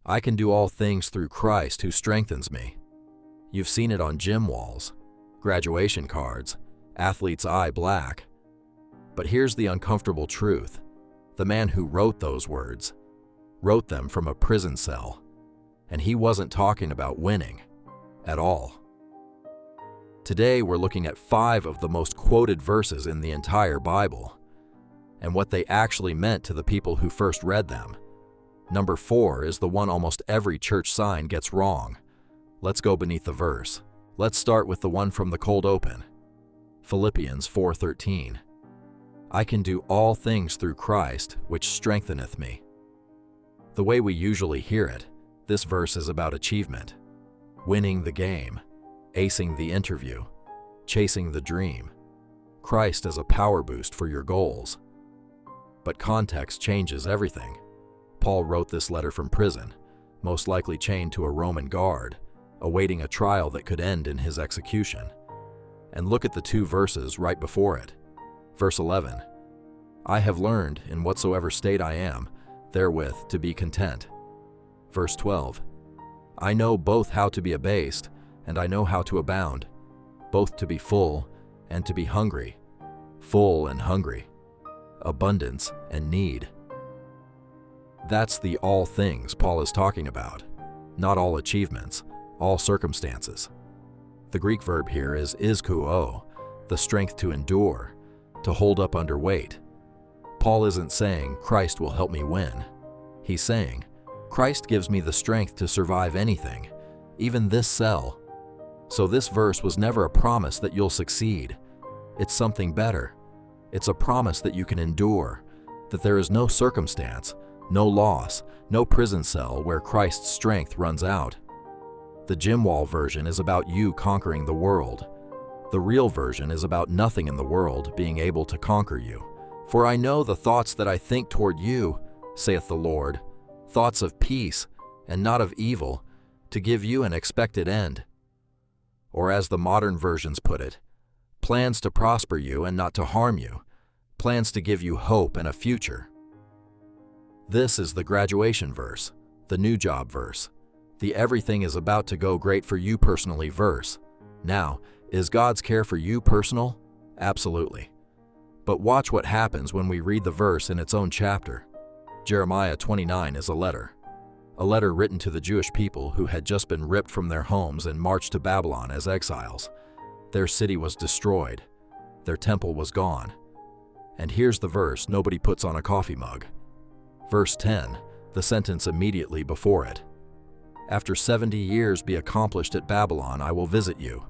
I can do all things through Christ who strengthens me. You've seen it on gym walls, graduation cards, athlete's eye black. But here's the uncomfortable truth. The man who wrote those words wrote them from a prison cell, and he wasn't talking about winning at all. Today we're looking at 5 of the most quoted verses in the entire Bible, and what they actually meant to the people who first read them. Number 4 is the one almost every church sign gets wrong. Let's go beneath the verse. Let's start with the one from the cold open. Philippians 4:13. I can do all things through Christ, which strengtheneth me. The way we usually hear it, this verse is about achievement. Winning the game, acing the interview, chasing the dream. Christ as a power boost for your goals. But context changes everything. Paul wrote this letter from prison, most likely chained to a Roman guard, awaiting a trial that could end in his execution. And look at the 2 verses right before it. Verse 11, I have learned in whatsoever state I am, therewith to be content. Verse 12, I know both how to be abased, and I know how to abound, both to be full and to be hungry, full and hungry, abundance and need. That's the all things Paul is talking about, not all achievements, all circumstances. The Greek verb here is iskuo, the strength to endure, to hold up under weight. Paul isn't saying, Christ will help me win. He's saying, Christ gives me the strength to survive anything, even this cell. So this verse was never a promise that you'll succeed. It's something better. It's a promise that you can endure, that there is no circumstance, no loss, no prison cell where Christ's strength runs out. The gym wall version is about you conquering the world. The real version is about nothing in the world being able to conquer you. For I know the thoughts that I think toward you, saith the Lord, thoughts of peace and not of evil, to give you an expected end. Or as the modern versions put it, plans to prosper you and not to harm you, plans to give you hope and a future. This is the graduation verse, the new job verse, the everything is about to go great for you personally verse. Now, is God's care for you personal? Absolutely. But watch what happens when we read the verse in its own chapter. Jeremiah 29 is a letter written to the Jewish people who had just been ripped from their homes and marched to Babylon as exiles. Their city was destroyed. Their temple was gone. And here's the verse nobody puts on a coffee mug. Verse 10, the sentence immediately before it. After 70 years be accomplished at Babylon, I will visit you.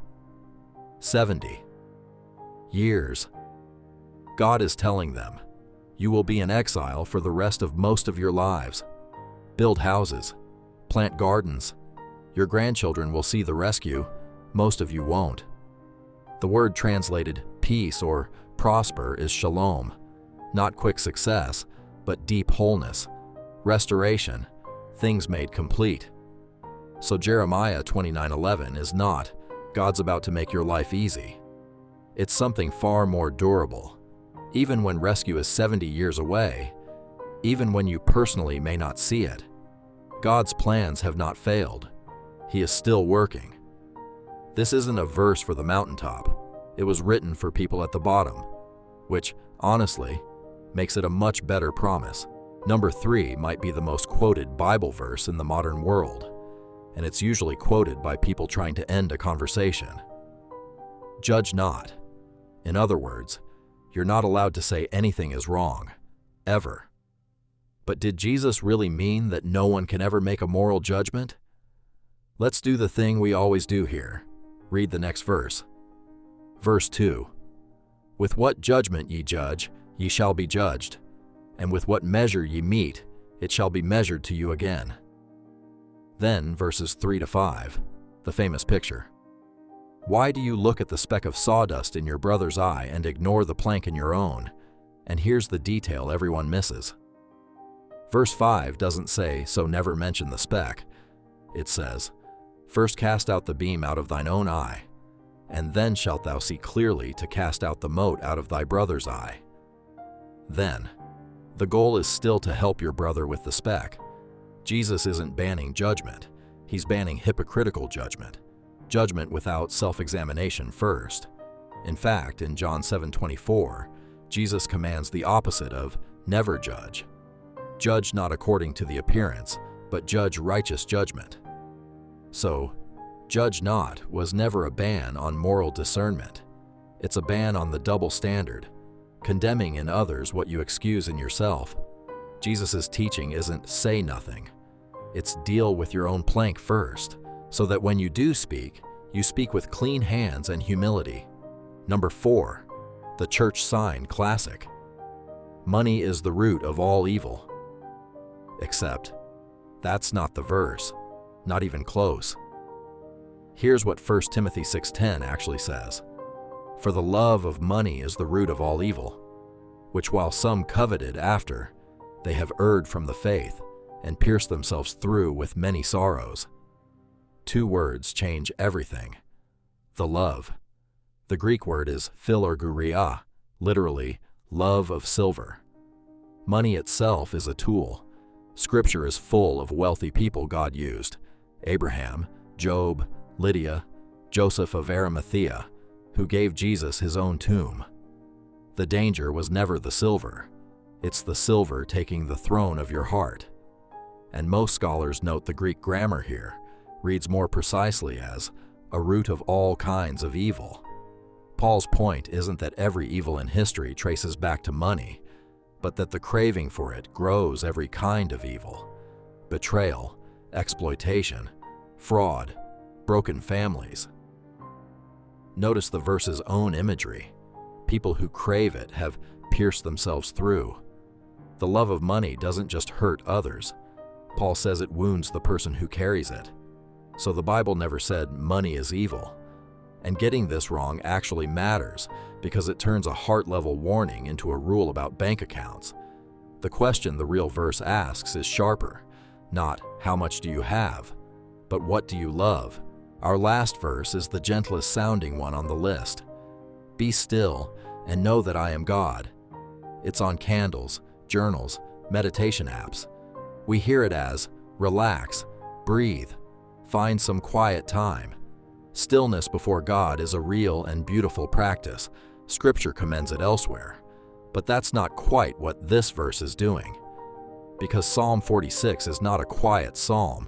70 years. God is telling them, you will be in exile for the rest of most of your lives. Build houses, plant gardens. Your grandchildren will see the rescue, most of you won't. The word translated peace or prosper is shalom, not quick success, but deep wholeness, restoration, things made complete. So Jeremiah 29:11 is not, God's about to make your life easy. It's something far more durable. Even when rescue is 70 years away, even when you personally may not see it, God's plans have not failed. He is still working. This isn't a verse for the mountaintop. It was written for people at the bottom, which, honestly, makes it a much better promise. Number 3 might be the most quoted Bible verse in the modern world, and it's usually quoted by people trying to end a conversation. Judge not. In other words, you're not allowed to say anything is wrong, ever. But did Jesus really mean that no one can ever make a moral judgment? Let's do the thing we always do here. Read the next verse. Verse 2. With what judgment ye judge, ye shall be judged, and with what measure ye mete, it shall be measured to you again. Then verses 3-5, the famous picture. Why do you look at the speck of sawdust in your brother's eye and ignore the plank in your own? And here's the detail everyone misses. Verse 5 doesn't say, so never mention the speck. It says, first cast out the beam out of thine own eye, and then shalt thou see clearly to cast out the mote out of thy brother's eye. Then, the goal is still to help your brother with the speck, Jesus isn't banning judgment. He's banning hypocritical judgment. Judgment without self-examination first. In fact, in John 7:24, Jesus commands the opposite of never judge. Judge not according to the appearance, but judge righteous judgment. So, judge not was never a ban on moral discernment. It's a ban on the double standard, condemning in others what you excuse in yourself. Jesus' teaching isn't say nothing. It's deal with your own plank first, so that when you do speak, you speak with clean hands and humility. Number 4, the church sign classic. Money is the root of all evil. Except, that's not the verse, not even close. Here's what 1 Timothy 6:10 actually says. For the love of money is the root of all evil, which while some coveted after, they have erred from the faith and pierced themselves through with many sorrows. 2 words change everything. The love. The Greek word is philorguria, literally, love of silver. Money itself is a tool. Scripture is full of wealthy people God used. Abraham, Job, Lydia, Joseph of Arimathea, who gave Jesus his own tomb. The danger was never the silver. It's the silver taking the throne of your heart. And most scholars note the Greek grammar here reads more precisely as a root of all kinds of evil. Paul's point isn't that every evil in history traces back to money, but that the craving for it grows every kind of evil. Betrayal, exploitation, fraud, broken families. Notice the verse's own imagery. People who crave it have pierced themselves through. The love of money doesn't just hurt others. Paul says it wounds the person who carries it. So the Bible never said money is evil. And getting this wrong actually matters because it turns a heart-level warning into a rule about bank accounts. The question the real verse asks is sharper, not how much do you have, but what do you love? Our last verse is the gentlest sounding one on the list. Be still and know that I am God. It's on candles, journals, meditation apps. We hear it as relax, breathe, find some quiet time. Stillness before God is a real and beautiful practice. Scripture commends it elsewhere. But that's not quite what this verse is doing. Because Psalm 46 is not a quiet psalm.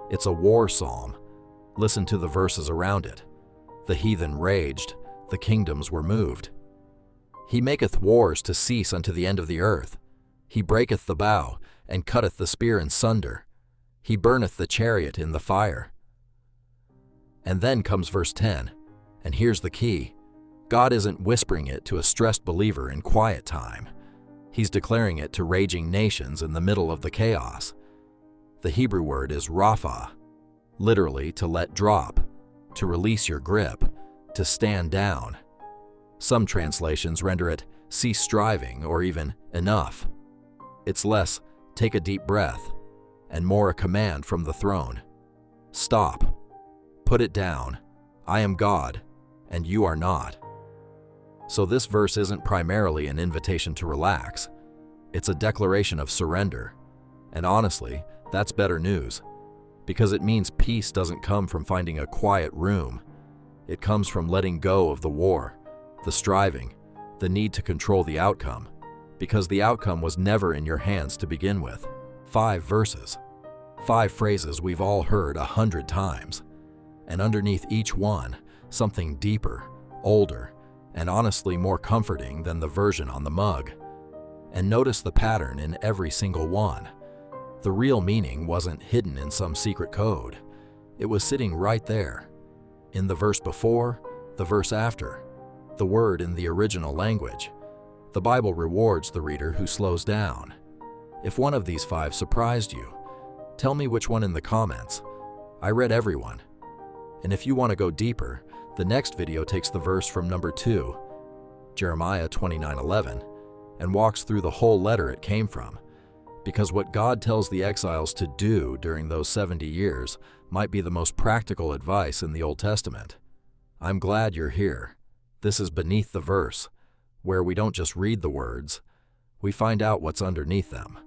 It's a war psalm. Listen to the verses around it. The heathen raged, the kingdoms were moved. He maketh wars to cease unto the end of the earth. He breaketh the bow, and cutteth the spear in sunder. He burneth the chariot in the fire. And then comes verse 10, and here's the key. God isn't whispering it to a stressed believer in quiet time. He's declaring it to raging nations in the middle of the chaos. The Hebrew word is rapha, literally to let drop, to release your grip, to stand down. Some translations render it cease striving or even enough. It's less take a deep breath and more a command from the throne. Stop. Put it down. I am God, and you are not. So this verse isn't primarily an invitation to relax. It's a declaration of surrender. And honestly, that's better news, because it means peace doesn't come from finding a quiet room. It comes from letting go of the war, the striving, the need to control the outcome, because the outcome was never in your hands to begin with. 5 verses, 5 phrases we've all heard 100 times. And underneath each one, something deeper, older, and honestly more comforting than the version on the mug. And notice the pattern in every single one. The real meaning wasn't hidden in some secret code. It was sitting right there, in the verse before, the verse after, the word in the original language. The Bible rewards the reader who slows down. If one of these 5 surprised you, tell me which one in the comments. I read everyone. And if you want to go deeper, the next video takes the verse from number 2, Jeremiah 29:11, and walks through the whole letter it came from. Because what God tells the exiles to do during those 70 years might be the most practical advice in the Old Testament. I'm glad you're here. This is Beneath the Verse, where we don't just read the words, we find out what's underneath them.